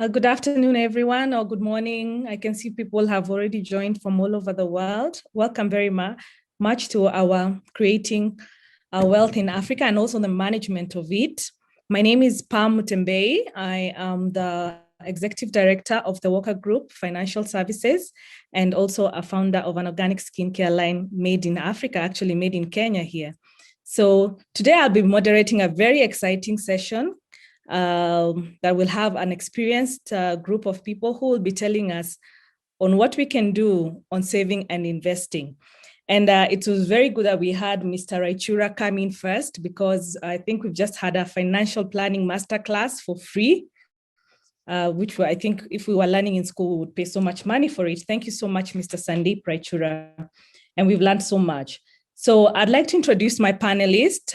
Good afternoon, everyone, or good morning. I can see people have already joined from all over the world. Welcome very much to our Creating Wealth in Africa and also the management of it. My name is Mutembei. I am the Executive Director of the Walker Group Financial Services and also a founder of an organic skincare line made in Africa, actually made in Kenya here. So today I'll be moderating a very exciting session that will have an experienced group of people who will be telling us on what we can do on saving and investing. And it was very good that we had Mr. Raichura come in first, because I think we've just had a financial planning masterclass for free, which I think if we were learning in school, we would pay so much money for it. Thank you so much, Mr. Sandeep Raichura. And we've learned so much. So I'd like to introduce my panelists.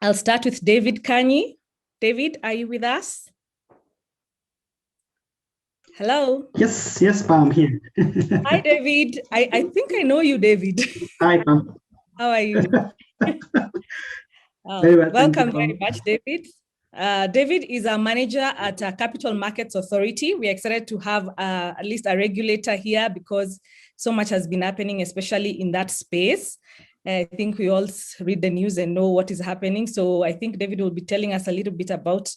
I'll start with David Kanyi. David, are you with us? Hello. Yes, Pam, I'm here. Hi, David. I think I know you, David. Hi, Pam. How are you? Very well, welcome very much, David. David is a manager at Capital Markets Authority. We're excited to have at least a regulator here because so much has been happening, especially in that space. I think we all read the news and know what is happening. So I think David will be telling us a little bit about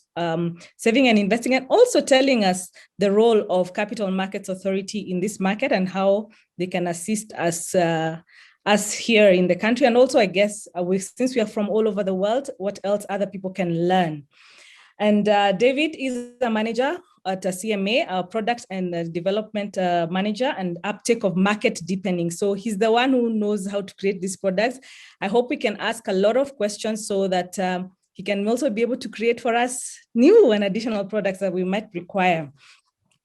saving and investing, and also telling us the role of Capital Markets Authority in this market and how they can assist us here in the country. And also, I guess, since we are from all over the world, what else other people can learn. And David is a manager at a CMA, a product and development manager, and uptake of market deepening. So he's the one who knows how to create these products. I hope we can ask a lot of questions so that he can also be able to create for us new and additional products that we might require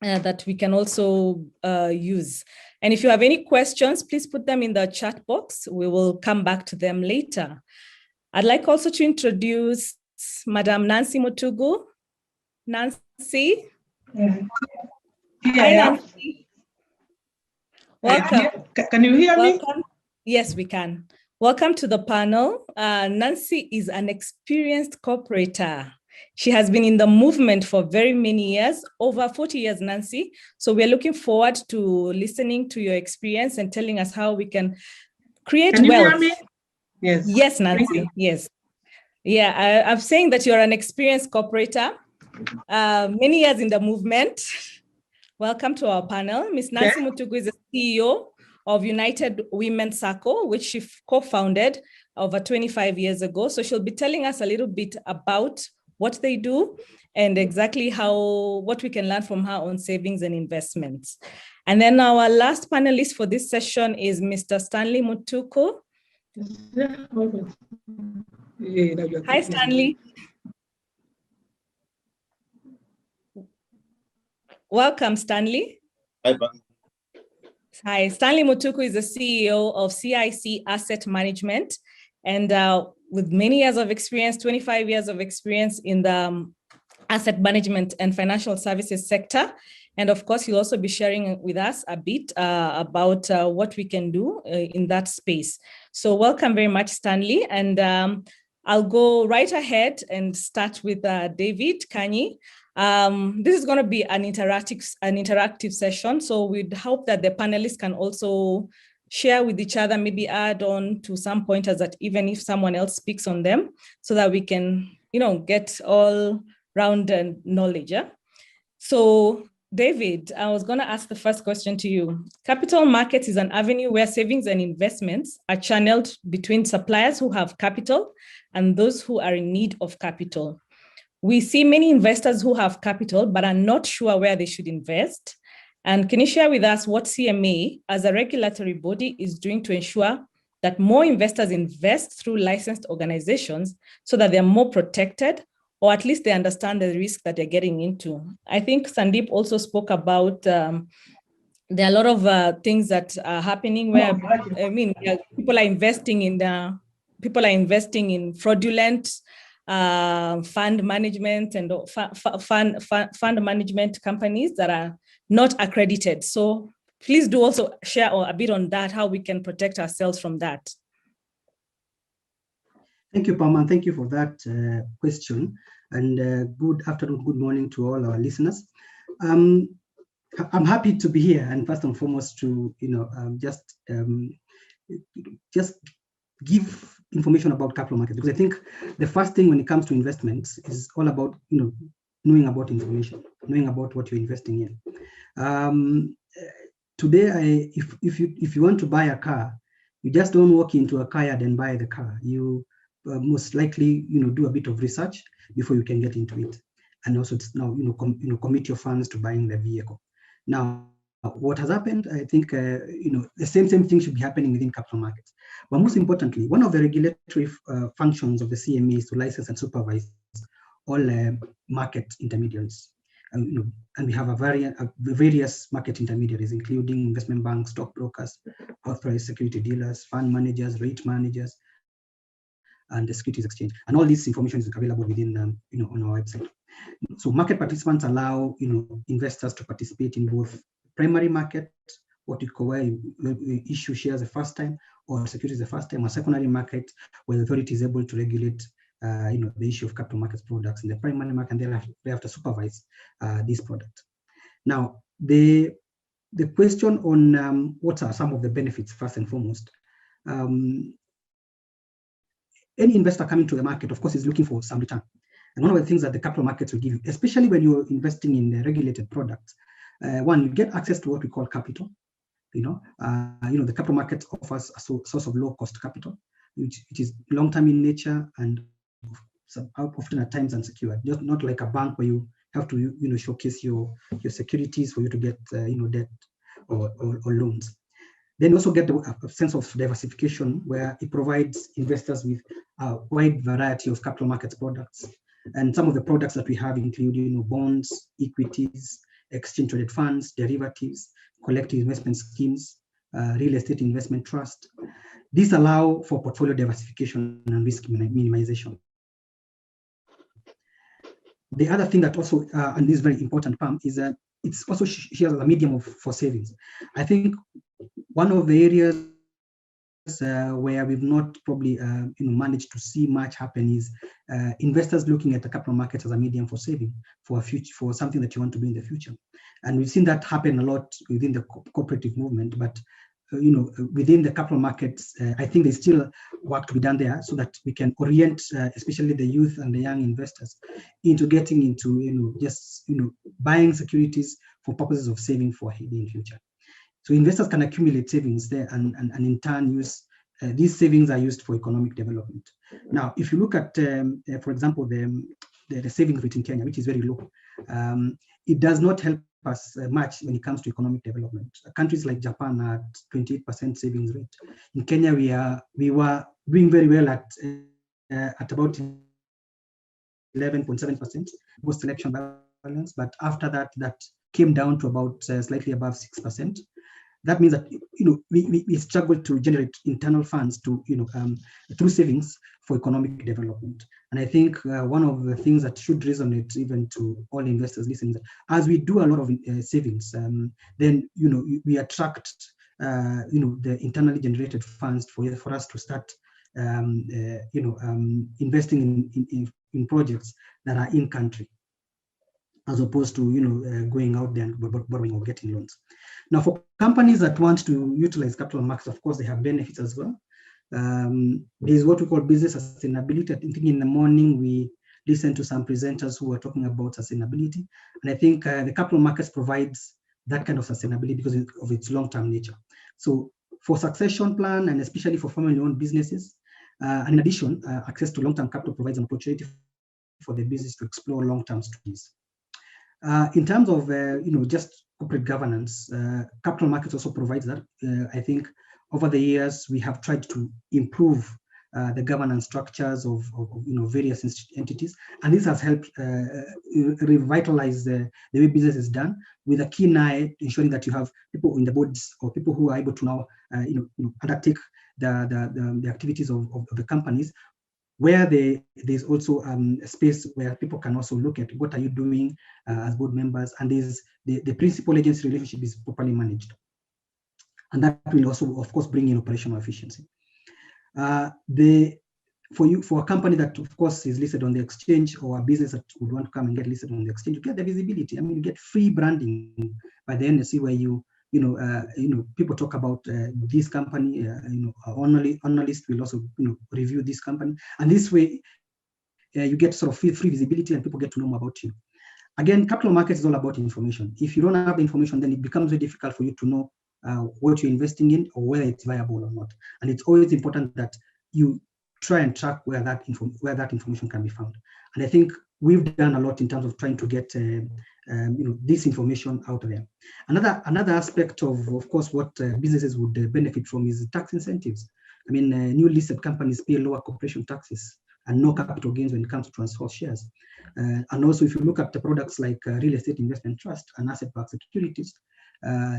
that we can also use. And if you have any questions, please put them in the chat box. We will come back to them later. I'd like also to introduce Madam Nancy Mutugu. Nancy. Yeah. Hi, Nancy. Welcome. Can you hear me? Yes, we can. Welcome to the panel. Nancy is an experienced corporator. She has been in the movement for very many years, over 40 years, Nancy. So we're looking forward to listening to your experience and telling us how we can create wealth. Can you hear me? Yes. Yes, Nancy. Yes. Yeah, I'm saying that you're an experienced corporator, many years in the movement. Welcome to our panel. Ms. Nancy Mutugu is the CEO of United Women Sacco, which she co-founded over 25 years ago. So she'll be telling us a little bit about what they do and exactly what we can learn from her on savings and investments. And then our last panelist for this session is Mr. Stanley Mutuku. Hi, Stanley. Welcome, Stanley. Hi, Pam. Hi, Stanley Mutuku is the CEO of CIC Asset Management, and with many years of experience, 25 years of experience in the asset management and financial services sector. And of course, he'll also be sharing with us a bit about what we can do in that space. So welcome very much, Stanley. And I'll go right ahead and start with David Kanyi. This is going to be an interactive session. So we'd hope that the panelists can also share with each other, maybe add on to some pointers that even if someone else speaks on them, so that we can, get all round knowledge. Yeah? So David, I was going to ask the first question to you. Capital markets is an avenue where savings and investments are channeled between suppliers who have capital and those who are in need of capital. We see many investors who have capital but are not sure where they should invest. And can you share with us what CMA as a regulatory body is doing to ensure that more investors invest through licensed organizations so that they're more protected, or at least they understand the risk that they're getting into? I think Sandeep also spoke about there are a lot of things that are happening where, people are investing in fraudulent fund management and fund management companies that are not accredited. So please do also share a bit on that, how we can protect ourselves from that. Thank you, Pam, and thank you for that question. and good afternoon, good morning to all our listeners. I'm happy to be here, and first and foremost to just give information about capital markets, because I think the first thing when it comes to investments is all about knowing about information, knowing about what you're investing in. Today, if you want to buy a car, you just don't walk into a car yard and buy the car. You most likely do a bit of research before you can get into it, and also now commit your funds to buying the vehicle. Now, what has happened, I think the same thing should be happening within capital markets. But most importantly, one of the regulatory functions of the CME is to license and supervise all market intermediaries. And we have various market intermediaries, including investment banks, stockbrokers, authorized security dealers, fund managers, rate managers, and the securities exchange. And all this information is available within on our website. So market participants allow investors to participate in both primary market, what we call where you issue shares the first time, or securities the first time, or secondary market, where the authority is able to regulate the issue of capital markets products in the primary market, and they have to supervise these products. Now, the question on what are some of the benefits, first and foremost. Any investor coming to the market, of course, is looking for some return. And one of the things that the capital markets will give you, especially when you're investing in the regulated products, one, you get access to what we call capital. The capital market offers a source of low-cost capital, which is long-term in nature and often at times unsecured. Just not like a bank where you have to showcase your securities for you to get debt or loans. Then also get a sense of diversification, where it provides investors with a wide variety of capital markets products. And some of the products that we have include bonds, equities, exchange traded funds, derivatives, collective investment schemes, real estate investment trust. These allow for portfolio diversification and risk minimization. The other thing that also, and this is very important, Pam, is that it's also here as a medium for savings. I think one of the areas where we've not probably managed to see much happen is investors looking at the capital markets as a medium for saving for something that you want to do in the future. And we've seen that happen a lot within the cooperative movement, but within the capital markets, I think there's still work to be done there, so that we can orient, especially the youth and the young investors, into getting into buying securities for purposes of saving for in future. So investors can accumulate savings there, and in turn use these savings are used for economic development. Now, if you look at, for example, the savings rate in Kenya, which is very low, it does not help us much when it comes to economic development. Countries like Japan are at 28% savings rate. In Kenya, we were doing very well at about 11.7% post-election balance, but after that came down to about slightly above 6%. That means that we struggle to generate internal funds to through savings for economic development. And I think one of the things that should resonate even to all investors listening, that as we do a lot of savings, then we attract the internally generated funds for us to start investing in projects that are in country, as opposed to going out there and borrowing or getting loans. Now, for companies that want to utilize capital markets, of course, they have benefits as well. There's what we call business sustainability. I think in the morning we listened to some presenters who were talking about sustainability, and I think the capital markets provides that kind of sustainability because of its long-term nature. So for succession plan, and especially for family-owned businesses, and in addition, access to long-term capital provides an opportunity for the business to explore long-term strategies. In terms of just corporate governance, capital markets also provides that. I think over the years we have tried to improve the governance structures of various entities, and this has helped revitalize the way business is done, with a keen eye ensuring that you have people in the boards or people who are able to now undertake the activities of the companies, where there's also a space where people can also look at what are you doing as board members, and the principal agency relationship is properly managed. And that will also, of course, bring in operational efficiency. The for a company that, of course, is listed on the exchange, or a business that would want to come and get listed on the exchange, you get the visibility. I mean, you get free branding by the NSE, where people talk about this company. Analysts will also review this company, and this way you get sort of free visibility, and people get to know more about you. Again, capital markets is all about information. If you don't have the information, then it becomes very difficult for you to know what you're investing in, or whether it's viable or not. And it's always important that you try and track where that information can be found. And I think we've done a lot in terms of trying to get this information out there. Another aspect of course, what businesses would benefit from is tax incentives. I mean, new listed companies pay lower corporation taxes and no capital gains when it comes to transfer shares. And also, if you look at the products like real estate investment trust and asset-backed securities,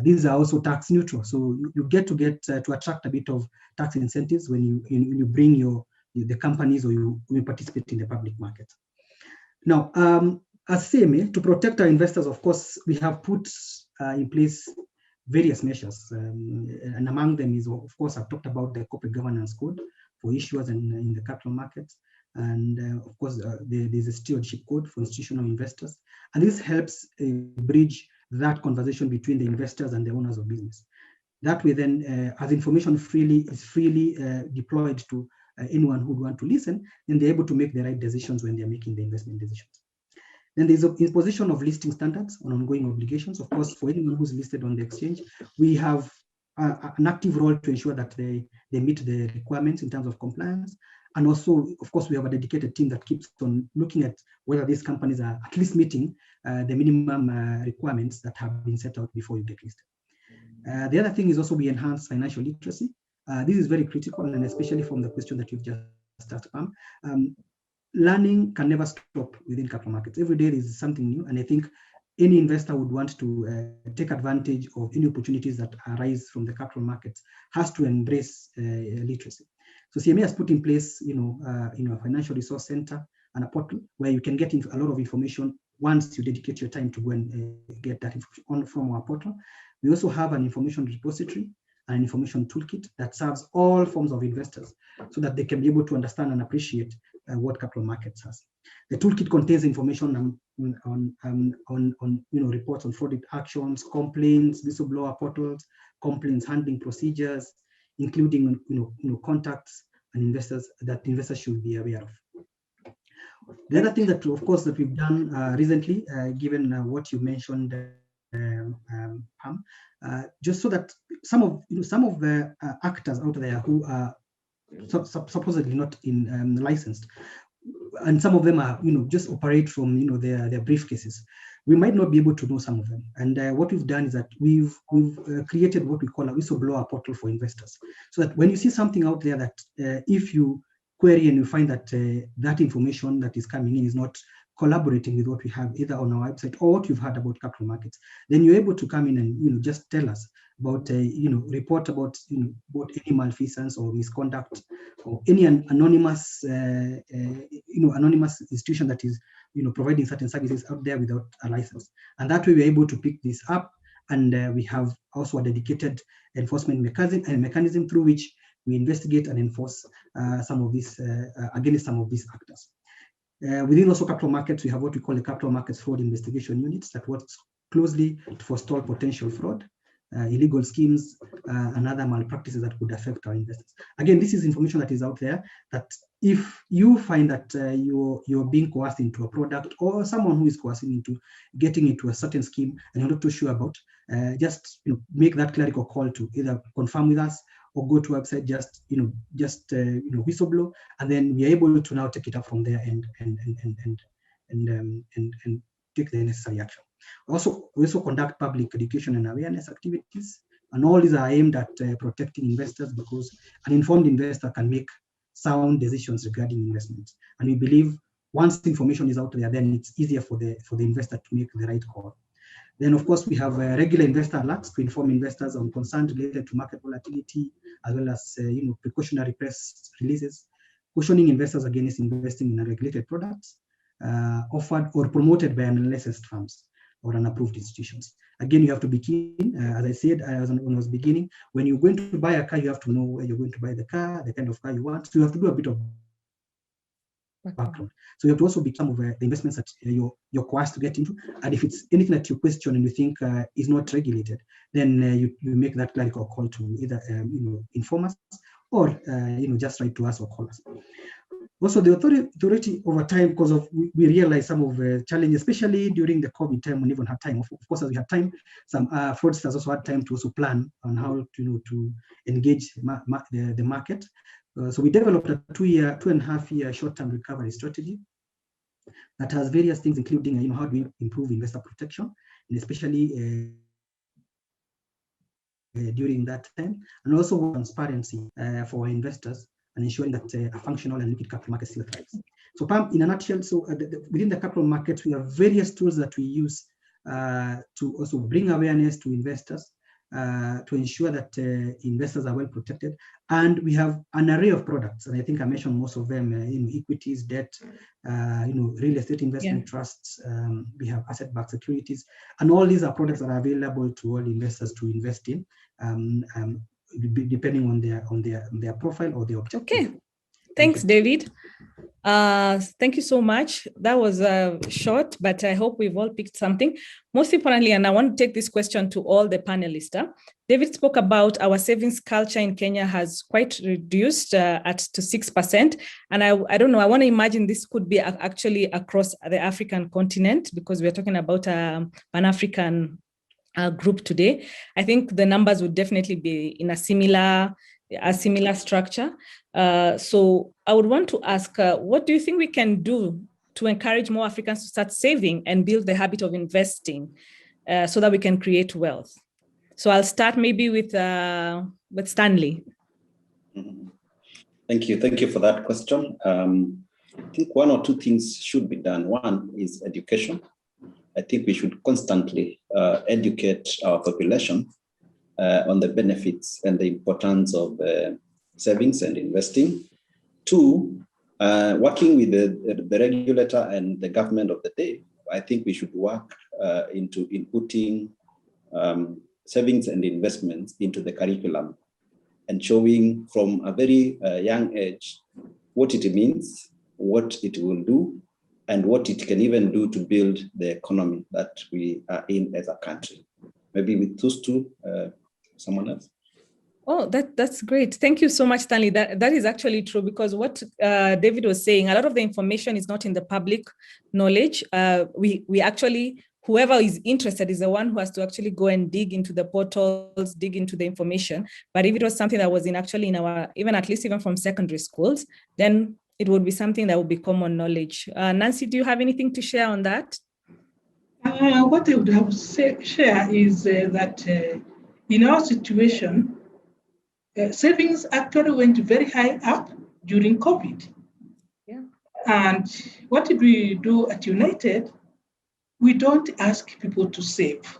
these are also tax neutral. So you get to attract a bit of tax incentives when you bring the companies, or you participate in the public market. Now, as CMA, to protect our investors, of course, we have put in place various measures, and among them is, of course, I've talked about the corporate governance code for issuers and in the capital markets. And of course, there's a stewardship code for institutional investors. And this helps bridge that conversation between the investors and the owners of business. That way, then, as information is freely deployed to anyone who would want to listen, then they're able to make the right decisions when they're making the investment decisions. Then there's an imposition of listing standards on ongoing obligations. Of course, for anyone who's listed on the exchange, we have an active role to ensure that they meet the requirements in terms of compliance. And also, of course, we have a dedicated team that keeps on looking at whether these companies are at least meeting the minimum requirements that have been set out before you get listed. The other thing is also we enhance financial literacy. This is very critical, and especially from the question that you've just asked, Pam. Learning can never stop within capital markets. Every day there is something new, and I think any investor would want to take advantage of any opportunities that arise from the capital markets has to embrace literacy. So CMA has put in place, a financial resource center and a portal where you can get a lot of information once you dedicate your time to go and get that information from our portal. We also have an information repository, an information toolkit that serves all forms of investors so that they can be able to understand and appreciate what capital markets has. The toolkit contains information on reports on fraud actions, complaints, whistleblower portals, complaints handling procedures, including contacts and investors that investors should be aware of. The other thing that, of course, that we've done recently, given what you mentioned, Pam, just so that some of the actors out there who are supposedly not licensed, and some of them are just operate from their briefcases, we might not be able to know some of them. And what we've done is that we've created what we call a whistleblower portal for investors, so that when you see something out there that if you query and you find that that information that is coming in is not collaborating with what we have either on our website or what you've heard about capital markets, then you're able to come in and just tell us about report about any malfeasance or misconduct or any anonymous anonymous institution that is providing certain services out there without a license. And that way we're able to pick this up, and we have also a dedicated enforcement mechanism through which we investigate and enforce some of these against some of these actors. Within also capital markets, we have what we call the capital markets fraud investigation units that works closely to forestall potential fraud, illegal schemes, and other malpractices that could affect our investors. Again, this is information that is out there that if you find that you're being coerced into a product, or someone who is coercing into getting into a certain scheme and you're not too sure about, just make that clerical call to either confirm with us or go to our website, just whistleblow, and then we're able to now take it up from there and take the necessary action. We also conduct public education and awareness activities, and all these are aimed at protecting investors, because an informed investor can make sound decisions regarding investments. And we believe once the information is out there, then it's easier for the investor to make the right call. Then, of course, we have regular investor alerts to inform investors on concerns related to market volatility, as well as precautionary press releases, cautioning investors against investing in unregulated products offered or promoted by unlicensed firms or unapproved institutions. Again, you have to be keen. As I said when I was beginning, when you're going to buy a car, you have to know where you're going to buy the car, the kind of car you want. So you have to do a bit of background. So you have to also be some of the investments that you're coerced to get into. And if it's anything that you question and you think is not regulated, then you make that clerical call to either inform us or just write to us or call us. Also, the authority over time, because of we realized some of the challenges, especially during the COVID time, when we even had time. Of course, as we had time, some fraudsters also had time to also plan on how to engage the market. So we developed a 2.5-year short-term recovery strategy that has various things, including how do we improve investor protection, and especially during that time, and also transparency for our investors, and ensuring that a functional and liquid capital market still thrives. So Pam, in a nutshell, so within the capital markets, we have various tools that we use to also bring awareness to investors, to ensure that investors are well protected. And we have an array of products, and I think I mentioned most of them, equities, debt, real estate investment trusts, we have asset-backed securities, and all these are products that are available to all investors to invest in, depending on their profile or their objective. Okay, thanks, David. Thank you so much. That was short, but I hope we've all picked something. Most importantly, and I want to take this question to all the panelists. David spoke about our savings culture in Kenya has quite reduced to 6%. And I don't know, I want to imagine this could be actually across the African continent, because we're talking about an African group today. I think the numbers would definitely be in a similar structure. So I would want to ask, what do you think we can do to encourage more Africans to start saving and build the habit of investing so that we can create wealth? So I'll start maybe with Stanley. Mm-hmm. Thank you for that question. I think one or two things should be done. One is education. I think we should constantly educate our population on the benefits and the importance of savings and investing. Two, working with the regulator and the government of the day, I think we should work into inputting savings and investments into the curriculum and showing from a very young age what it means, what it will do, and what it can even do to build the economy that we are in as a country. Maybe with those two, someone else. Oh, that's great. Thank you so much, Stanley. That is actually true, because what David was saying, a lot of the information is not in the public knowledge. We actually, whoever is interested is the one who has to actually go and dig into the portals, dig into the information. But if it was something that was in our, even from secondary schools, then it would be something that would be common knowledge. Nancy, do you have anything to share on that? What I would have to share is that in our situation, savings actually went very high up during COVID. Yeah. And what did we do at United? We don't ask people to save.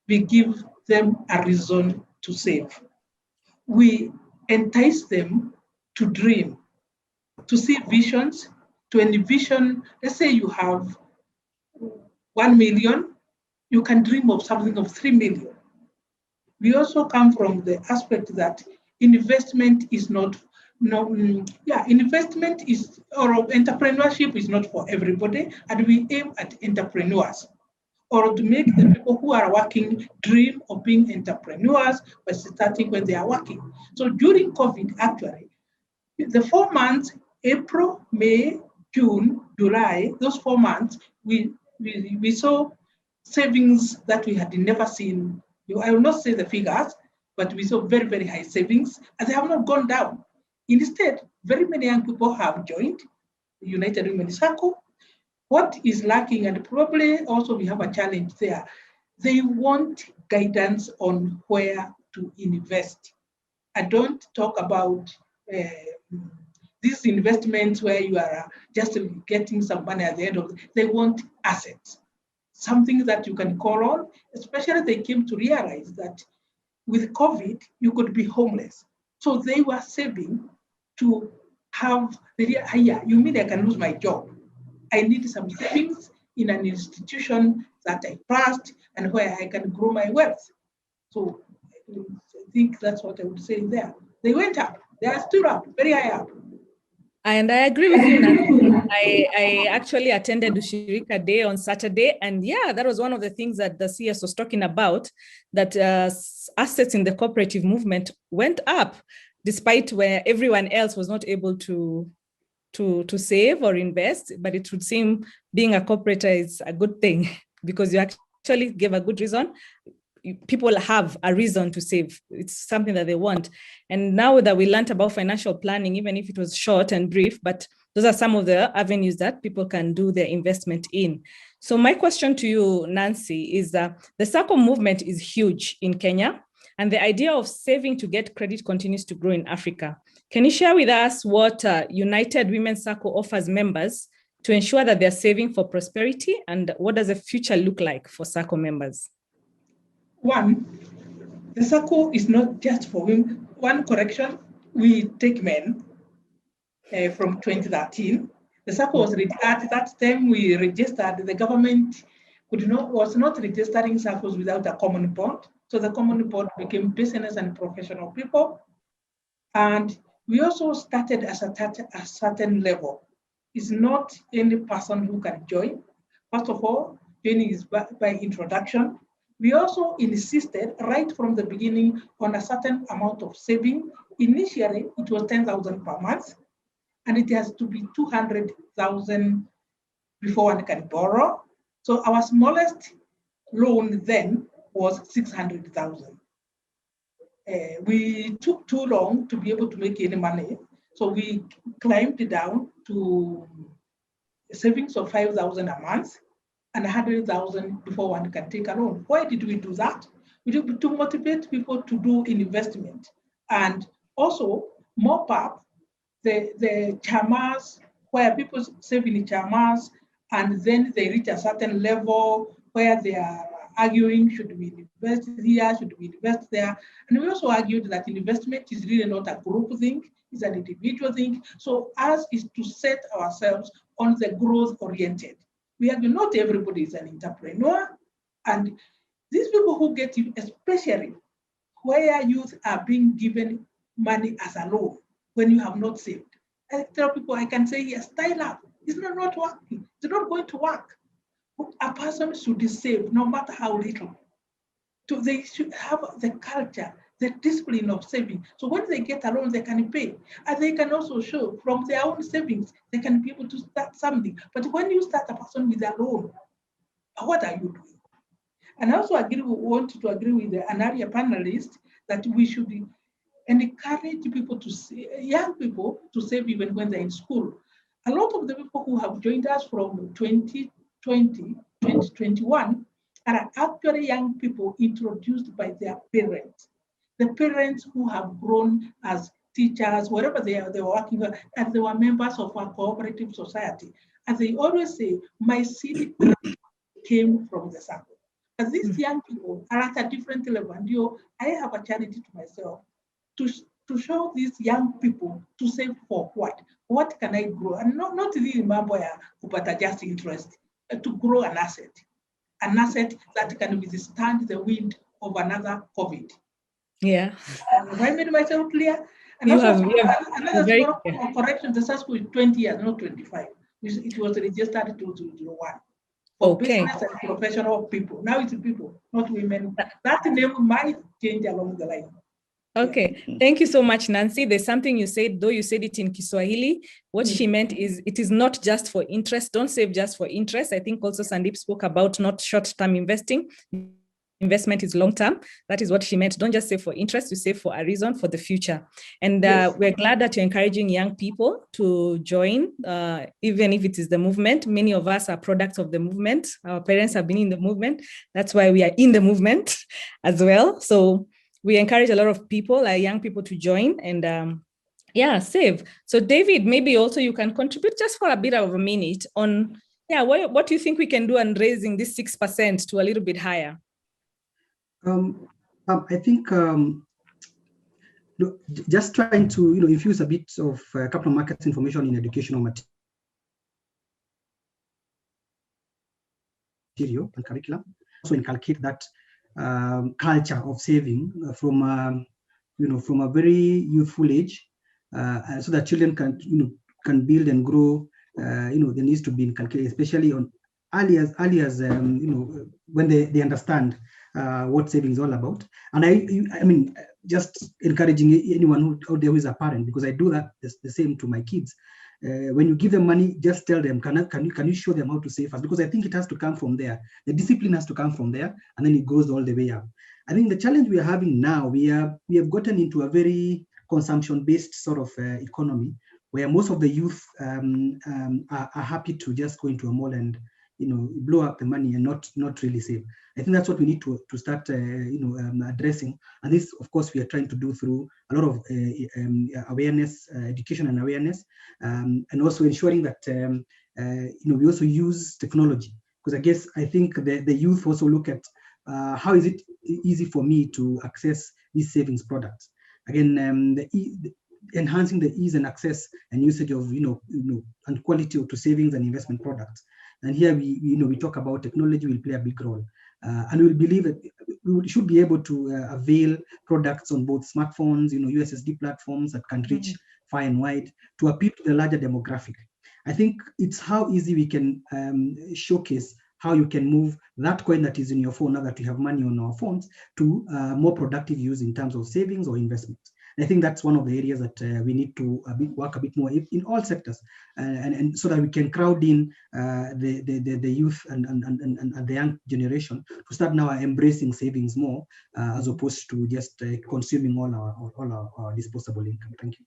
We give them a reason to save. We entice them to dream, to see visions, to envision. Let's say you have 1 million, you can dream of something of 3 million. We also come from the aspect that investment is not, investment is, or entrepreneurship is not for everybody, and we aim at entrepreneurs, or to make the people who are working dream of being entrepreneurs by starting when they are working. So during COVID, actually, the 4 months, April, May, June, July, those 4 months, we saw savings that we had never seen. I will not say the figures, but we saw very, very high savings, and they have not gone down. Instead, very many young people have joined the United Women Sacco. What is lacking, and probably also we have a challenge there, they want guidance on where to invest. I don't talk about these investments where you are just getting some money at the end of it. They want assets, something that you can call on, especially they came to realize that with COVID, you could be homeless. So they were saving to have, you mean I can lose my job? I need some savings in an institution that I trust and where I can grow my wealth. So I think that's what I would say there. They went up. They are still up, very high up. And I agree with you, Nancy. I actually attended Ushirika Day on Saturday. And yeah, that was one of the things that the CS was talking about, that assets in the cooperative movement went up, despite where everyone else was not able to save or invest. But it would seem being a cooperator is a good thing because you actually give a good reason. People have a reason to save. It's something that they want. And now that we learned about financial planning, even if it was short and brief, but those are some of the avenues that people can do their investment in. So my question to you, Nancy, is that the Sacco movement is huge in Kenya, and the idea of saving to get credit continues to grow in Africa. Can you share with us what United Women Sacco offers members to ensure that they're saving for prosperity, and what does the future look like for Sacco members? One, the Sacco is not just for women. One correction, we take men from 2013. The Sacco was at that time we registered. The government was not registering Saccos without a common bond. So the common bond became business and professional people. And we also started at a certain level. It's not any person who can join. First of all, joining is by introduction. We also insisted right from the beginning on a certain amount of saving. Initially, it was 10,000 per month, and it has to be 200,000 before one can borrow. So our smallest loan then was 600,000. We took too long to be able to make any money, so we climbed down to savings of 5,000 a month and 100,000 before one can take a loan. Why did we do that? We did it to motivate people to do investment, and also mop up the chamas, where people save in chamas, and then they reach a certain level where they are arguing, should we invest here, should we invest there? And we also argued that investment is really not a group thing, it's an individual thing. So ours is to set ourselves on the growth oriented. We argue not everybody is an entrepreneur, and these people who get you, especially where youth are being given money as a loan when you have not saved. I tell people, I can say, yes, style up. It's not working. It's not going to work. A person should save no matter how little. So they should have the culture, the discipline of saving. So when they get a loan, they can pay. And they can also show from their own savings, they can be able to start something. But when you start a person with a loan, what are you doing? And I also want to agree with the area panelist that we should encourage people to young people to save even when they're in school. A lot of the people who have joined us from 2021 are actually young people introduced by their parents. The parents who have grown as teachers, wherever they were working, and they were members of our cooperative society. And they always say, my seed came from the Sacco. But these young people are at a different level. And I have a charity to myself to show these young people to save for what? What can I grow? And not really remember kupata just interest, to grow an asset that can withstand the wind of another COVID. Yeah. Have I made myself clear? And you also, have another very small correction, the Sacco is 20 years, not 25. It was registered in 2001. For business and professional people. Now it's people, not women. That name might change along the line. Okay, thank you so much, Nancy. There's something you said, though you said it in Kiswahili. What she meant is it is not just for interest. Don't save just for interest. I think also Sandeep spoke about not short-term investing. Investment is long-term. That is what she meant. Don't just save for interest, you save for a reason for the future. And we're glad that you're encouraging young people to join, even if it is the movement. Many of us are products of the movement. Our parents have been in the movement. That's why we are in the movement as well. So we encourage a lot of people, young people, to join and save. So David, maybe also you can contribute just for a bit of a minute on, what do you think we can do on raising this 6% to a little bit higher? I think just trying to infuse a bit of capital markets information in educational material and curriculum. Also inculcate that culture of saving from a very youthful age, so that children can build and grow, there needs to be inculcated, especially on early as when they understand what saving is all about. And I mean, just encouraging anyone out there who is a parent, because I do that the same to my kids. When you give them money, just tell them, can you show them how to save first? Because I think it has to come from there. The discipline has to come from there, and then it goes all the way up. I think the challenge we are having now, we have gotten into a very consumption-based sort of economy, where most of the youth are happy to just go into a mall and blow up the money and not really save. I think that's what we need to start addressing, and this, of course, we are trying to do through a lot of awareness, education and awareness, and also ensuring that we also use technology, because I think the youth also look at how is it easy for me to access these savings products. Again, enhancing the ease and access and usage of and quality to savings and investment products. And here we talk about technology will play a big role, and we believe that we should be able to avail products on both smartphones, USSD platforms that can reach far and wide to appeal to the larger demographic. I think it's how easy we can showcase how you can move that coin that is in your phone, now that we have money on our phones, to more productive use in terms of savings or investments. And I think that's one of the areas that we need to work a bit more in all sectors, and so that we can crowd in the youth and the young generation to start now embracing savings more, as opposed to just consuming all our disposable income. Thank you.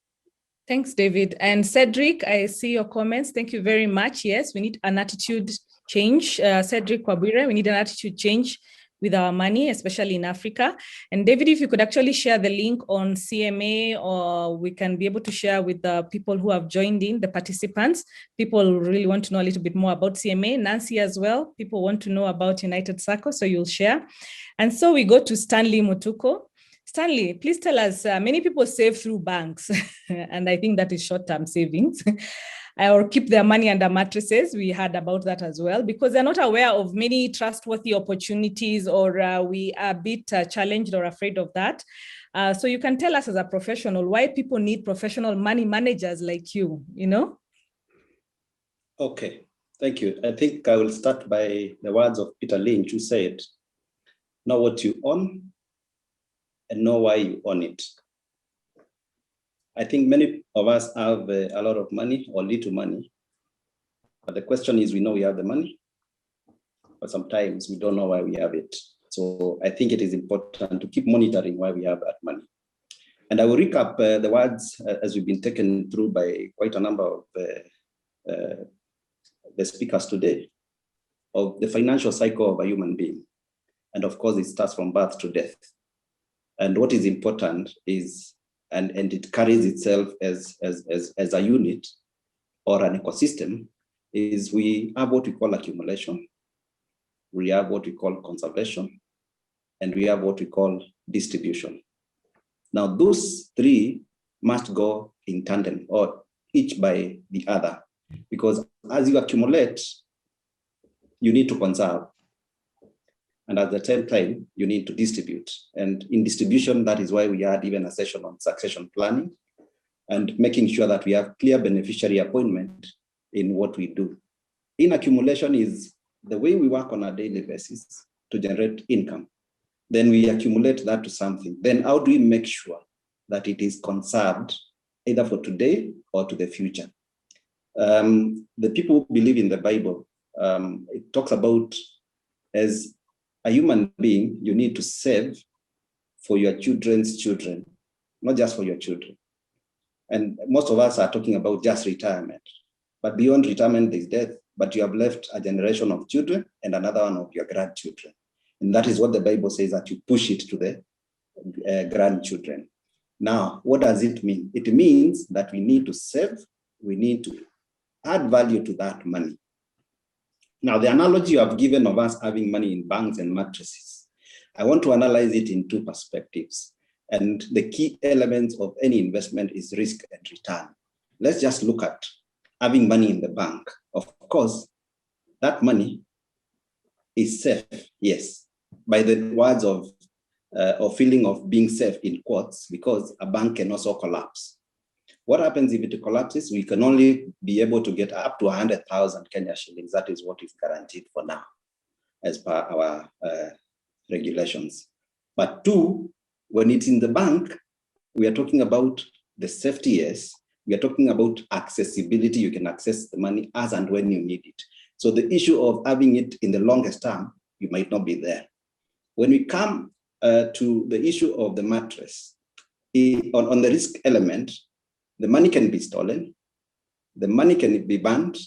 Thanks, David. And Cedric, I see your comments. Thank you very much. Yes, we need an attitude change. Cedric Wabwire, we need an attitude change with our money, especially in Africa. And David, if you could actually share the link on CMA, or we can be able to share with the people who have joined in, the participants. People really want to know a little bit more about CMA. Nancy as well, people want to know about United Sacco, so you'll share. And so we go to Stanley Mutuku. Stanley, please tell us, many people save through banks, and I think that is short-term savings, or keep their money under mattresses. We heard about that as well, because they're not aware of many trustworthy opportunities, or we are a bit challenged or afraid of that. So you can tell us as a professional why people need professional money managers like you, Okay, thank you. I think I will start by the words of Peter Lynch, who said, know what you own and know why you own it. I think many of us have a lot of money or little money, but the question is, we know we have the money, but sometimes we don't know why we have it. So I think it is important to keep monitoring why we have that money. And I will recap the words as we've been taken through by quite a number of the speakers today, of the financial cycle of a human being. And of course, it starts from birth to death. And what is important is, and it carries itself as a unit or an ecosystem, is we have what we call accumulation, we have what we call conservation, and we have what we call distribution. Now, those three must go in tandem, or each by the other, because as you accumulate, you need to conserve. And at the same time, you need to distribute. And in distribution, that is why we had even a session on succession planning and making sure that we have clear beneficiary appointment in what we do. In accumulation is the way we work on a daily basis to generate income. Then we accumulate that to something. Then how do we make sure that it is conserved either for today or to the future? The people who believe in the Bible, it talks about, as a human being, you need to save for your children's children, not just for your children. And most of us are talking about just retirement. But beyond retirement, there's death, but you have left a generation of children and another one of your grandchildren. And that is what the Bible says, that you push it to the grandchildren. Now, what does it mean? It means that we need to save, we need to add value to that money. Now, the analogy you have given of us having money in banks and mattresses, I want to analyze it in two perspectives. And the key elements of any investment is risk and return. Let's just look at having money in the bank. Of course, that money is safe, yes, by the words of or feeling of being safe in quotes, because a bank can also collapse. What happens if it collapses? We can only be able to get up to 100,000 Kenya shillings. That is what is guaranteed for now, as per our regulations. But two, when it's in the bank, we are talking about the safety, yes. We are talking about accessibility. You can access the money as and when you need it. So the issue of having it in the longest term, you might not be there. When we come to the issue of the mattress, on the risk element, the money can be stolen, the money can be burnt,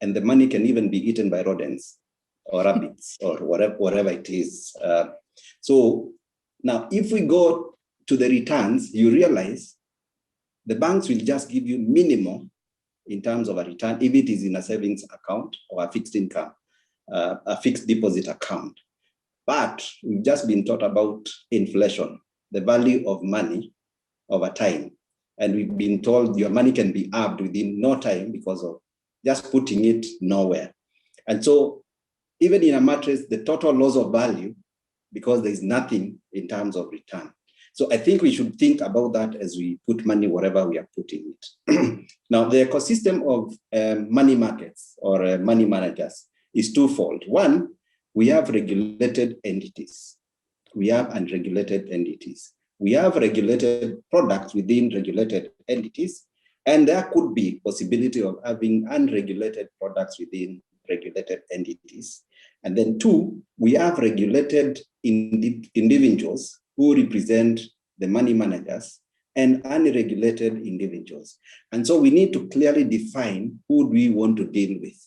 and the money can even be eaten by rodents or rabbits or whatever it is. So now, if we go to the returns, you realize the banks will just give you minimum in terms of a return if it is in a savings account or a fixed income, a fixed deposit account. But we've just been taught about inflation, the value of money over time. And we've been told your money can be halved within no time because of just putting it nowhere. And so even in a mattress, the total loss of value, because there's nothing in terms of return. So I think we should think about that as we put money wherever we are putting it. Now, the ecosystem of money markets or money managers is twofold. One, we have regulated entities. We have unregulated entities. We have regulated products within regulated entities, and there could be possibility of having unregulated products within regulated entities. And then two, we have regulated individuals who represent the money managers and unregulated individuals. And so we need to clearly define who we want to deal with.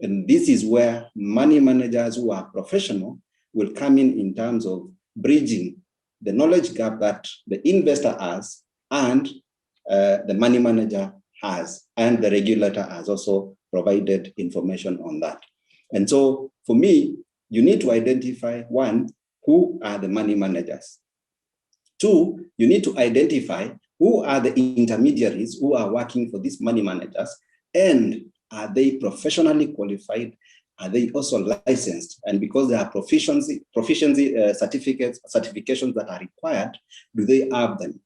And this is where money managers who are professional will come in terms of bridging the knowledge gap that the investor has and the money manager has, and the regulator has also provided information on that. And so for me, you need to identify, one, who are the money managers? Two, you need to identify who are the intermediaries who are working for these money managers, and are they professionally qualified? Are they also licensed? And because there are proficiency certifications that are required, do they have them?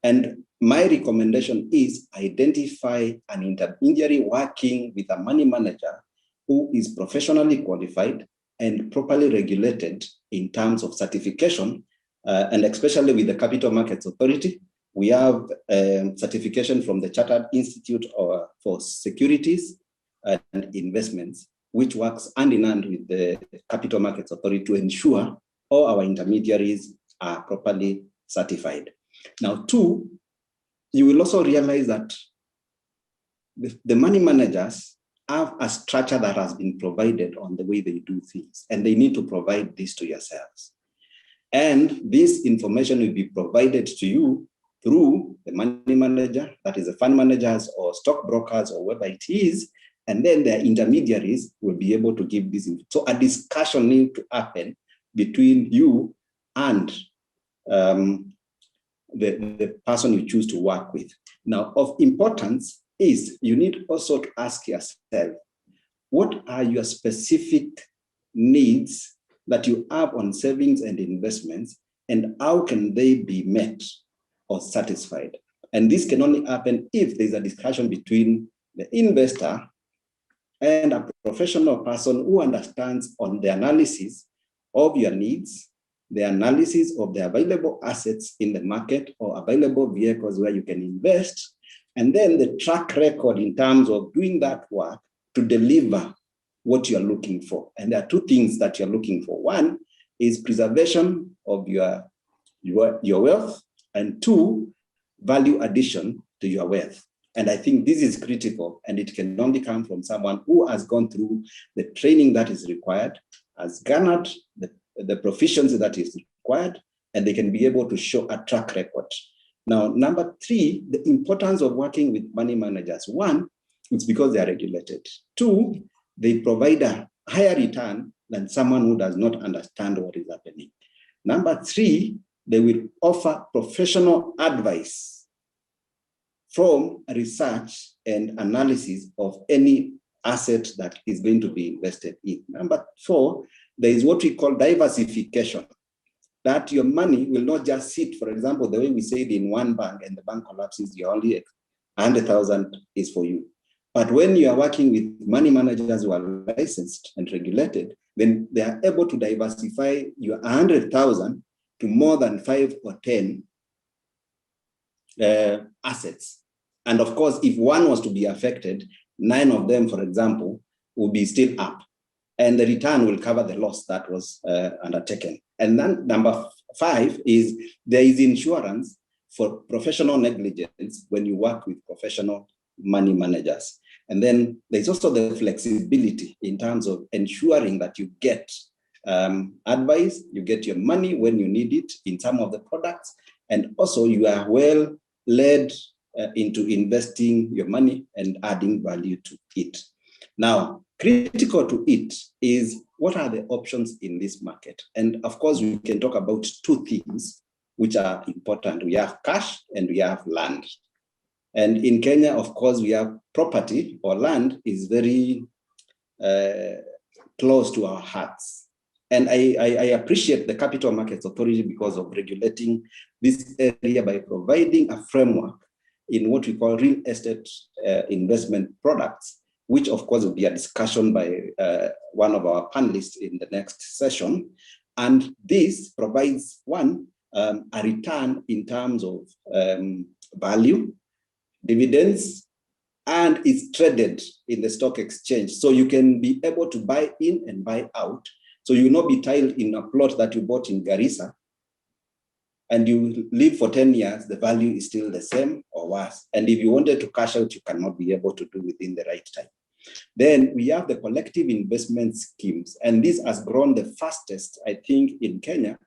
And my recommendation is identify an intermediary working with a money manager who is professionally qualified and properly regulated in terms of certification, and especially with the Capital Markets Authority. We have certification from the Chartered Institute for Securities and Investments, which works hand in hand with the Capital Markets Authority to ensure all our intermediaries are properly certified. Now, two, you will also realize that the money managers have a structure that has been provided on the way they do things, and they need to provide this to yourselves. And this information will be provided to you through the money manager, that is the fund managers or stockbrokers or whatever it is, and then their intermediaries will be able to give this. So a discussion needs to happen between you and the person you choose to work with. Now, of importance is you need also to ask yourself, what are your specific needs that you have on savings and investments, and how can they be met or satisfied? And this can only happen if there's a discussion between the investor and a professional person who understands on the analysis of your needs, the analysis of the available assets in the market or available vehicles where you can invest, and then the track record in terms of doing that work to deliver what you're looking for. And there are two things that you're looking for. One is preservation of your wealth, and two, value addition to your wealth. And I think this is critical, and it can only come from someone who has gone through the training that is required, has garnered the proficiency that is required, and they can be able to show a track record. Now, number three, the importance of working with money managers. One, it's because they are regulated. Two, they provide a higher return than someone who does not understand what is happening. Number three, they will offer professional advice from research and analysis of any asset that is going to be invested in. Number four, there is what we call diversification, that your money will not just sit, for example, the way we say it in one bank and the bank collapses, you're only 100,000 is for you. But when you are working with money managers who are licensed and regulated, then they are able to diversify your 100,000 to more than 5 or 10 assets. And of course, if one was to be affected, 9 of them, for example, will be still up. And the return will cover the loss that was undertaken. And then number 5 is there is insurance for professional negligence when you work with professional money managers. And then there's also the flexibility in terms of ensuring that you get advice, you get your money when you need it in some of the products, and also you are well led into investing your money and adding value to it. Now, critical to it is what are the options in this market? And of course, we can talk about 2 things which are important. We have cash and we have land. And in Kenya, of course, we have property or land is very close to our hearts. And I appreciate the Capital Markets Authority because of regulating this area by providing a framework in what we call real estate investment products, which of course will be a discussion by one of our panelists in the next session. And this provides a return in terms of value, dividends, and it's traded in the stock exchange. So you can be able to buy in and buy out. So you will not be tied in a plot that you bought in Garissa and you live for 10 years, the value is still the same or worse. And if you wanted to cash out, you cannot be able to do within the right time. Then we have the collective investment schemes. And this has grown the fastest, I think, in Kenya,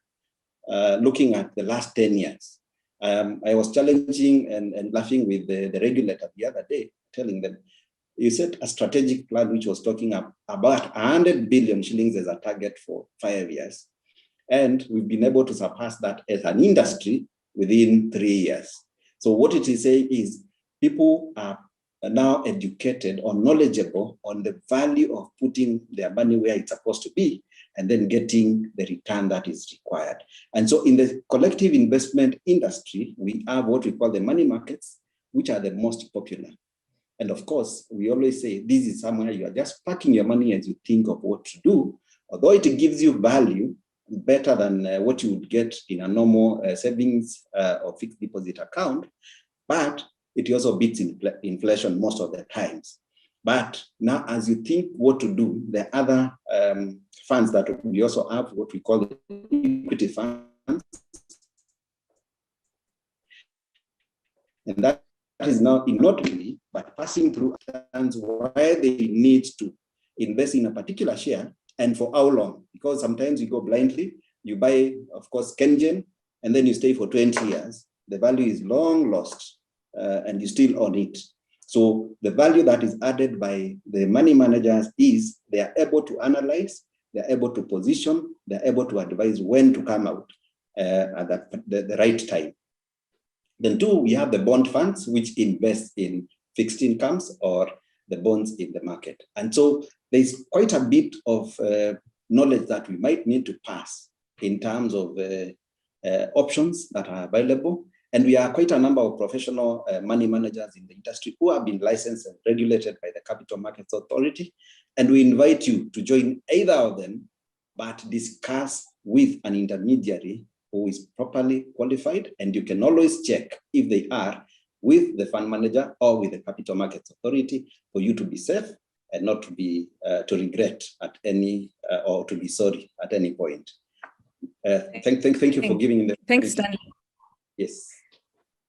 looking at the last 10 years. I was challenging and laughing with the regulator the other day, telling them, you set a strategic plan which was talking about 100 billion shillings as a target for 5 years. And we've been able to surpass that as an industry within 3 years. So what it is saying is people are now educated or knowledgeable on the value of putting their money where it's supposed to be and then getting the return that is required. And so in the collective investment industry, we have what we call the money markets, which are the most popular. And of course, we always say this is somewhere you are just parking your money as you think of what to do, although it gives you value better than what you would get in a normal savings or fixed deposit account, but it also beats inflation most of the times. But now as you think what to do, there are other funds that we also have what we call the equity funds. And that is now not really, but passing through funds where they need to invest in a particular share and for how long? Because sometimes you go blindly, you buy, of course, Kengen, and then you stay for 20 years. The value is long lost and you still own it. So the value that is added by the money managers is they are able to analyze, they're able to position, they're able to advise when to come out at the right time. Then 2, we have the bond funds, which invest in fixed incomes or the bonds in the market. And so there's quite a bit of knowledge that we might need to pass in terms of options that are available. And we are quite a number of professional money managers in the industry who have been licensed and regulated by the Capital Markets Authority. And we invite you to join either of them, but discuss with an intermediary who is properly qualified, and you can always check if they are with the fund manager or with the Capital Markets Authority for you to be safe and not to be to regret at any or to be sorry at any point. Thank you for giving me the. Thanks, Stanley. Yes.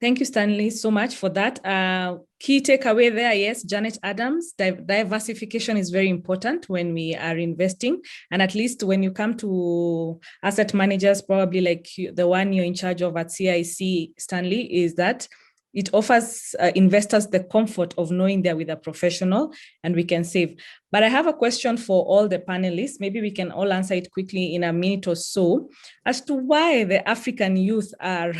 Thank you, Stanley, so much for that. Key takeaway there, yes, Janet Adams, diversification is very important when we are investing. And at least when you come to asset managers, probably like the one you're in charge of at CIC, Stanley, is that it offers investors the comfort of knowing they're with a professional and we can save. But I have a question for all the panelists. Maybe we can all answer it quickly in a minute or so as to why the African youth are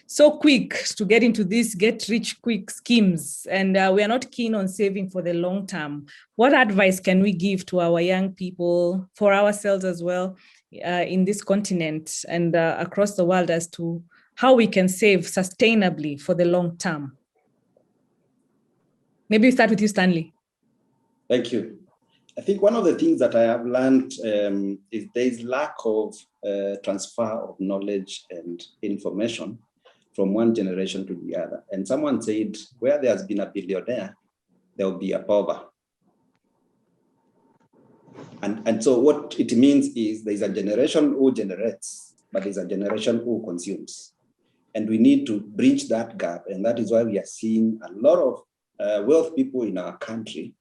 so quick to get into these get rich quick schemes, and we are not keen on saving for the long term. What advice can we give to our young people, for ourselves as well, in this continent and across the world as to how we can save sustainably for the long term? Maybe we start with you, Stanley. Thank you. I think one of the things that I have learned is there is lack of transfer of knowledge and information from one generation to the other. And someone said, where there has been a billionaire, there will be a pauper. And so what it means is there's a generation who generates, but there's a generation who consumes. And we need to bridge that gap. And that is why we are seeing a lot of wealth people in our country.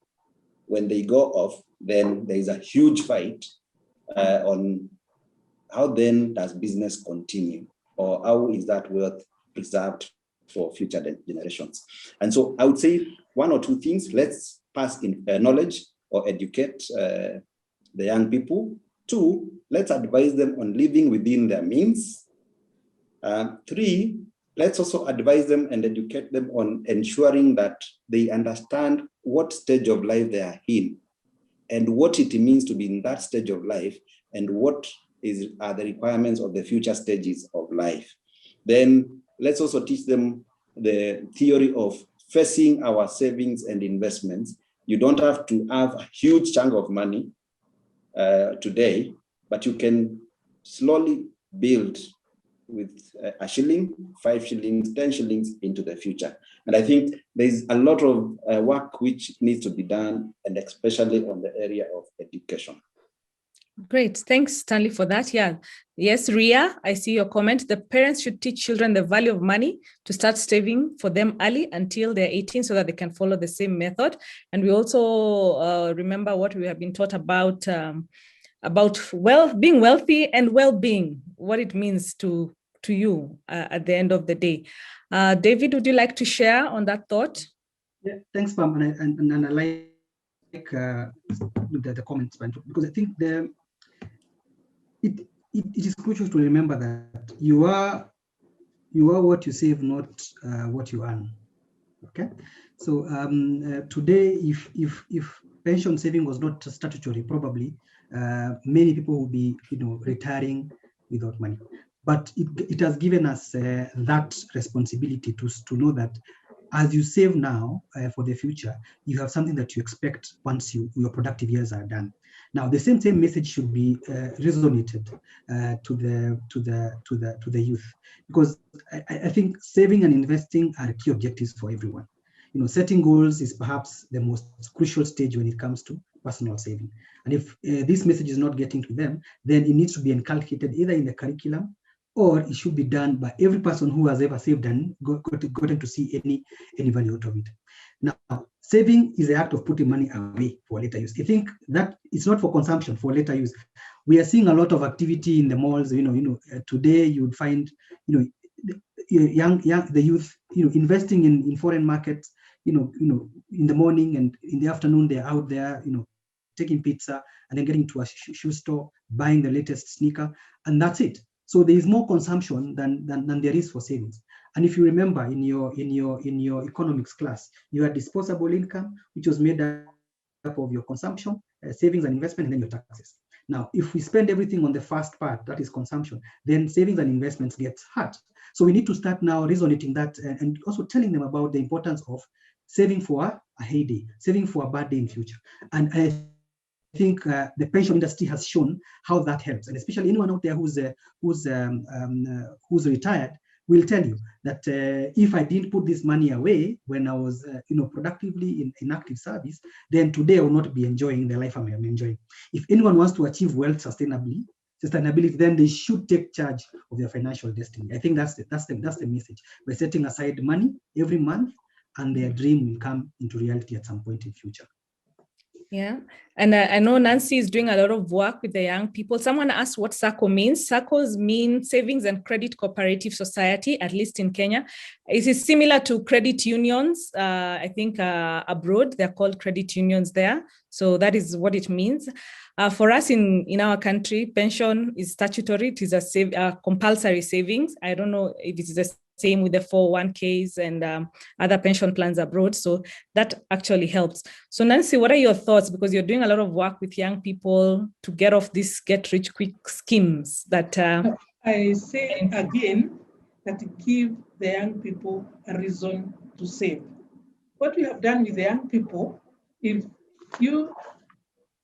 When they go off, then there is a huge fight on how then does business continue, or how is that wealth preserved for future generations. And so I would say one or two things. Let's pass in knowledge or educate the young people. 2, let's advise them on living within their means. 3, let's also advise them and educate them on ensuring that they understand what stage of life they are in and what it means to be in that stage of life and what are the requirements of the future stages of life. Then let's also teach them the theory of facing our savings and investments. You don't have to have a huge chunk of money today, but you can slowly build with a shilling, 5 shillings, 10 shillings into the future. And I think there's a lot of work which needs to be done, and especially on the area of education. Great. Thanks, Stanley, for that. Yeah. Yes, Ria, I see your comment. The parents should teach children the value of money to start saving for them early until they're 18 so that they can follow the same method. And we also remember what we have been taught about being wealthy and well-being, what it means to you at the end of the day. David, would you like to share on that thought? Yeah, thanks, Pam. And I like the comments, because I think it is crucial to remember that you are what you save, not what you earn. Okay, so today, if pension saving was not statutory, probably many people will be retiring without money. But it has given us that responsibility to know that as you save now for the future, you have something that you expect once your productive years are done. Now, the same message should be resonated to the youth, because I think saving and investing are key objectives for everyone. Setting goals is perhaps the most crucial stage when it comes to personal saving. And if this message is not getting to them, then it needs to be inculcated either in the curriculum, or it should be done by every person who has ever saved and gotten to see any value out of it. Now, saving is the act of putting money away for later use. I think that it's not for consumption, for later use. We are seeing a lot of activity in the malls. Today you would find, the youth, investing in foreign markets. In the morning and in the afternoon they're out there, taking pizza and then getting to a shoe store, buying the latest sneaker, and that's it. So there is more consumption than there is for savings. And if you remember in your economics class, you had disposable income, which was made up of your consumption, savings and investment, and then your taxes. Now, if we spend everything on the first part, that is consumption, then savings and investments get hurt. So we need to start now resonating that and also telling them about the importance of saving for a heyday, saving for a bad day in future. And I think the pension industry has shown how that helps, and especially anyone out there who's retired will tell you that if I didn't put this money away when I was productively in active service, then today I will not be enjoying the life I'm enjoying. If anyone wants to achieve wealth sustainability, then they should take charge of their financial destiny. I think that's the message. By setting aside money every month, and their dream will come into reality at some point in future. Yeah, and I know Nancy is doing a lot of work with the young people. Someone asked what Sacco means. Saccos mean Savings and Credit Cooperative Society, at least in Kenya. It is similar to credit unions. I think abroad, they're called credit unions there. So that is what it means. For us in our country, pension is statutory. It is a compulsory savings. I don't know if it is the same with the 401ks and other pension plans abroad. So that actually helps. So Nancy, what are your thoughts? Because you're doing a lot of work with young people to get off these get-rich-quick schemes that... I say again that give the young people a reason to save. what we have done with the young people, if you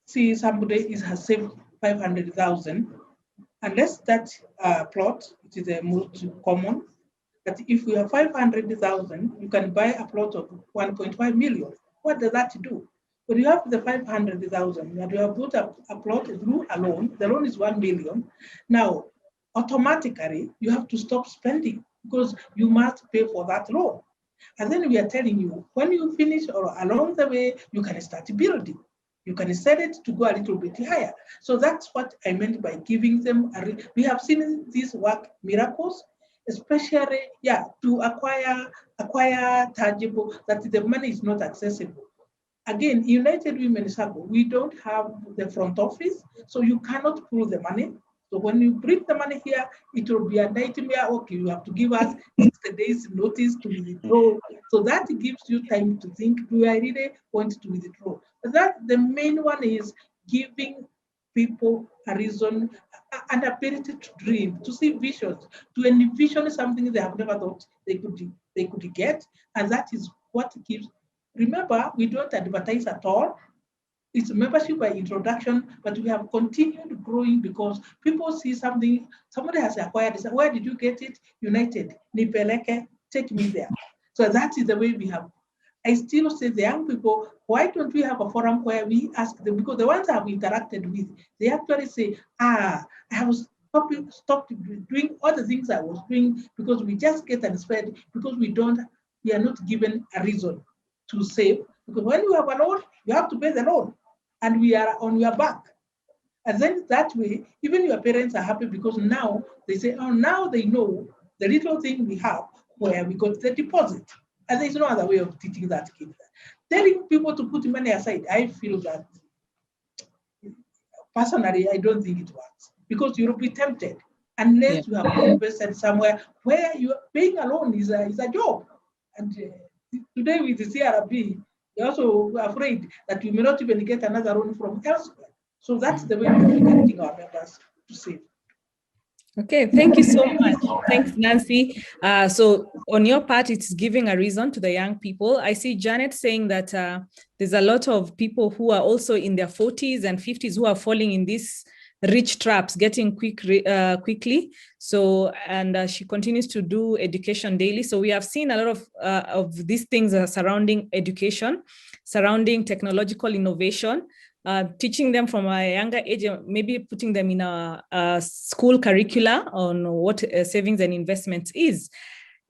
see somebody has saved 500,000, unless that plot, which is the most common, that if you have 500,000, you can buy a plot of 1.5 million. What does that do? When you have the 500,000 and you have put a plot through a loan, the loan is 1 million. Now, automatically, you have to stop spending because you must pay for that loan. And then we are telling you, when you finish or along the way, you can start building. You can set it to go a little bit higher. So that's what I meant by giving them we have seen these work miracles, especially, to acquire tangible, that the money is not accessible. Again, United Women Sacco, we don't have the front office, so you cannot pull the money. So when you bring the money here, it will be a nightmare. Okay, you have to give us 60 days notice to withdraw. So that gives you time to think, do I really want to withdraw? But the main one is giving people a reason, an ability to dream, to see visions, to envision something they have never thought they could get. And that is what gives. Remember, we don't advertise at all. It's membership by introduction, but we have continued growing because people see something, somebody has acquired this. Where did you get it? United, Nipeleke, take me there. So that is the way we have. I still say the young people, why don't we have a forum where we ask them, because the ones I have interacted with, they actually say, I have stopped doing all the things I was doing because we just get inspired because we are not given a reason to save. Because when you have a loan, you have to pay the loan and we are on your back. And then that way, even your parents are happy because now they say, oh, now they know the little thing we have where we got the deposit. And there's no other way of teaching that kid. Telling people to put money aside, I feel that, personally, I don't think it works because you'll be tempted unless you have invested somewhere where you paying a loan is a job. And today with the CRB, you're also afraid that you may not even get another loan from elsewhere. So that's the way we're encouraging our members to save. Okay, thank you so much. Thanks, Nancy. So on your part, it's giving a reason to the young people. I see Janet saying that there's a lot of people who are also in their 40s and 50s who are falling in these rich traps, getting quickly. So, and she continues to do education daily. So we have seen a lot of these things surrounding education, surrounding technological innovation, teaching them from a younger age, maybe putting them in a school curricula on what savings and investments is.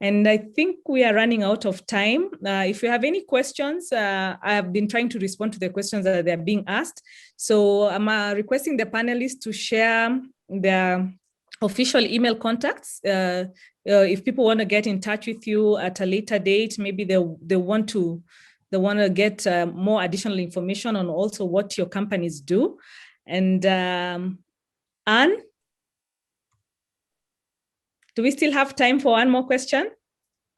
And I think we are running out of time. If you have any questions, I have been trying to respond to the questions that they're being asked. So I'm requesting the panelists to share their official email contacts. If people want to get in touch with you at a later date, maybe they want to get more additional information on also what your companies do. And Anne, do we still have time for one more question?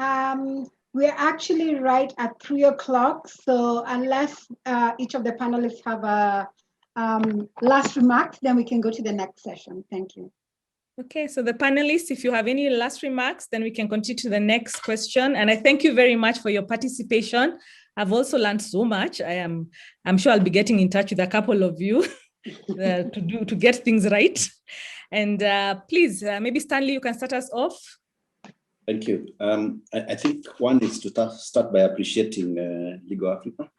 We're actually right at 3 o'clock. So unless each of the panelists have a last remarks, then we can go to the next session. Thank you. Okay, so the panelists, if you have any last remarks, then we can continue to the next question. And I thank you very much for your participation. I've also learned so much. I'm sure I'll be getting in touch with a couple of you to get things right. And please, maybe Stanley, you can start us off. Thank you. I think one is to start by appreciating Legal Africa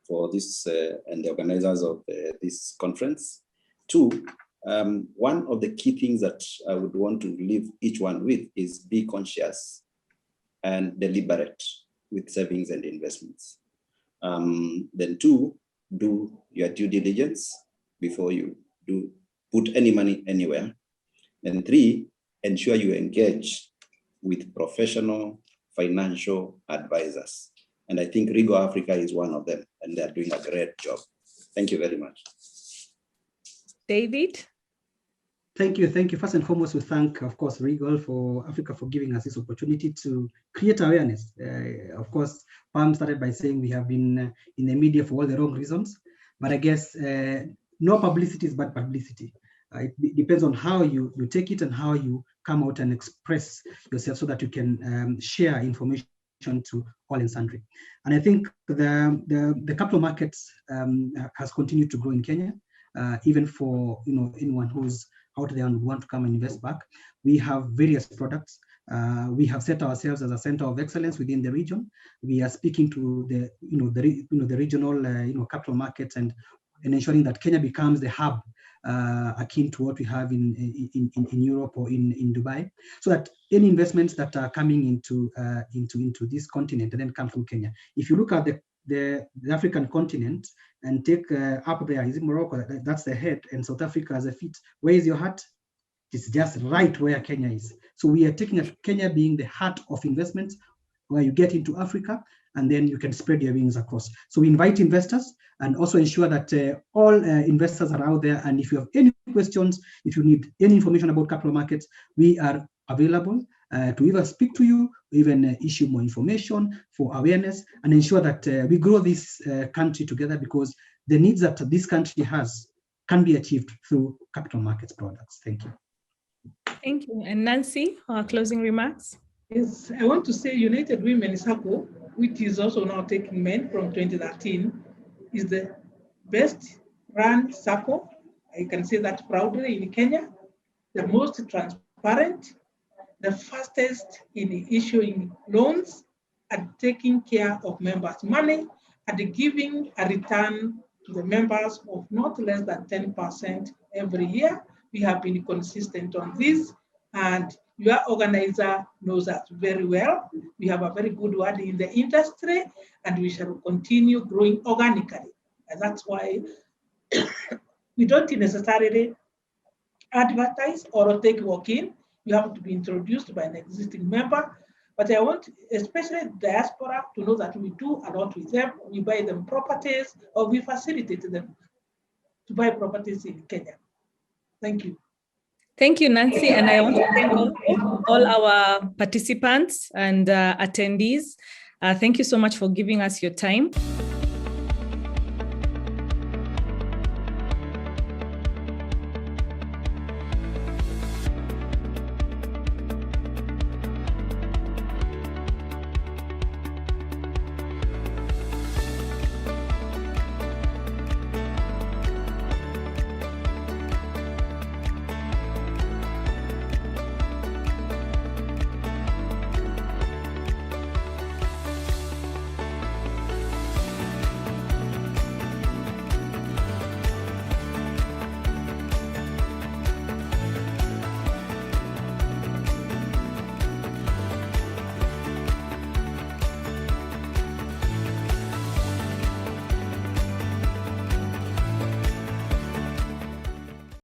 for this and the organizers of this conference. Two, one of the key things that I would want to leave each one with is be conscious and deliberate with savings and investments. Then two, do your due diligence before you put any money anywhere. And three, ensure you engage with professional financial advisors. And I think Rigo Africa is one of them, and they're doing a great job. Thank you very much. David? Thank you. Thank you. First and foremost, we thank, of course, Regal for Africa for giving us this opportunity to create awareness. Of course, Pam started by saying we have been in the media for all the wrong reasons, but I guess no publicity is bad publicity. It depends on how you take it and how you come out and express yourself so that you can share information to all and sundry. And I think the capital markets has continued to grow in Kenya, even for anyone who's out there and would want to come and invest back. We have various products. We have set ourselves as a center of excellence within the region. We are speaking to the regional capital markets and ensuring that Kenya becomes the hub akin to what we have in Europe or in Dubai, so that any investments that are coming into this continent and then come through Kenya. If you look at the African continent and take up there, is it Morocco? That's the head, and South Africa as a feet. Where is your heart? It's just right where Kenya is. So we are taking Kenya being the heart of investments, where you get into Africa and then you can spread your wings across. So we invite investors and also ensure that all investors are out there. And if you have any questions, if you need any information about capital markets, we are available to either speak to you, even issue more information for awareness, and ensure that we grow this country together, because the needs that this country has can be achieved through capital markets products. Thank you. Thank you. And Nancy, our closing remarks. Yes, I want to say United Women Sacco, which is also now taking men from 2013, is the best run Sacco. I can say that proudly in Kenya, the most transparent, the fastest in issuing loans and taking care of members' money and giving a return to the members of not less than 10% every year. We have been consistent on this, and your organizer knows us very well. We have a very good word in the industry, and we shall continue growing organically. And that's why we don't necessarily advertise or take walk-in. You have to be introduced by an existing member. But I want especially diaspora to know that we do a lot with them. We buy them properties, or we facilitate them to buy properties in Kenya. Thank you. Thank you, Nancy. And I want to thank all our participants and attendees. Thank you so much for giving us your time.